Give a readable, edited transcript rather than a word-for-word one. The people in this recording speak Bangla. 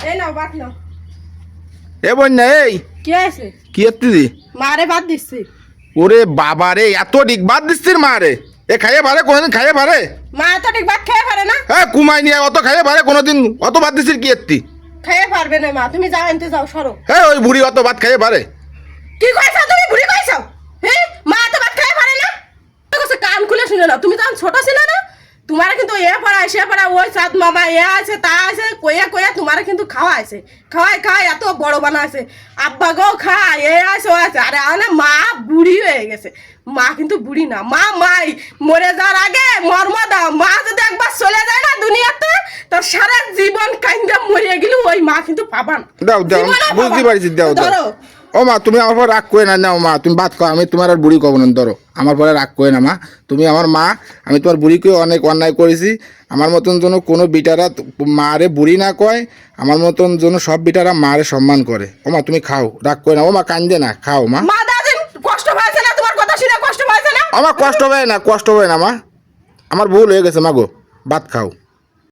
এই নাও ভাত নাও। এ বন্যা এই কি আছে? কি এত্তি মারে ভাত দিচ্ছি। ওরে বাবা রে এত ডিক বাদ দিচ্ছিস মা রে এ খাইয়ে পারে কোনোদিন খাইয়ে পারে মা তো ঠিক ভাত খেয়ে পারে না। হ্যাঁ কুমাই নিয়ে অত খাইয়ে পারে কোনোদিন অত বাদ দিচ্ছিস কি এত্তি খেয়ে পারবে না মা, তুমি যাও আনতে যাও, সরো। হ্যাঁ ওই বুড়ি অত ভাত খাইয়ে পারে কি কইছো তুমি? বুড়ি কইছো? হ্যাঁ, মা তো ভাত খেয়ে পারে না। কান খুলে শুনে না, তুমি যখন ছোট ছিল না তোমার কিন্তু এ পড়া সে পড়া ওই সাত মামা এ আছে তা আছে কইয়া কইয়া তোমার কিন্তু খাওয়া আছে, খাওয়াই এত বড় বানাইছে। আব্বা গো খায় এ আছে ও আছে। আরে না মা বুড়ি হয়ে গেছে, মা কিন্তু বুড়ি না, মা মাই মরে যাওয়ার আগে মর্ম দাও। মা যদি একবার চলে যায় না দুনিয়াতে তো সারা জীবন কাইন্দা মরিয়ে গেল ওই মা কিন্তু পাবা না। দাও দাও বুঝতে পারছি দাও দাও ও মা তুমি আমার পর রাগ করে না নাও মা তুমি ভাত খাও আমি তোমার আর বুড়ি কব না ধরো আমার পরে রাগ করে না মা তুমি আমার মা আমি তোমার বুড়িকে অনেক অন্যায় করেছি আমার মতন যেন কোনো বিটারা মারে বুড়ি না কয় আমার মতন যেন সব বিটারা মারে সম্মান করে ও মা তুমি খাও রাগ করে না ও মা কান্দে না খাও মা মা দাদিন কষ্ট পাইছে না? তোমার কথা শুনে কষ্ট পাইছে না? আমার কষ্ট হয় না মা আমার ভুল হয়ে গেছে মা গো ভাত খাও।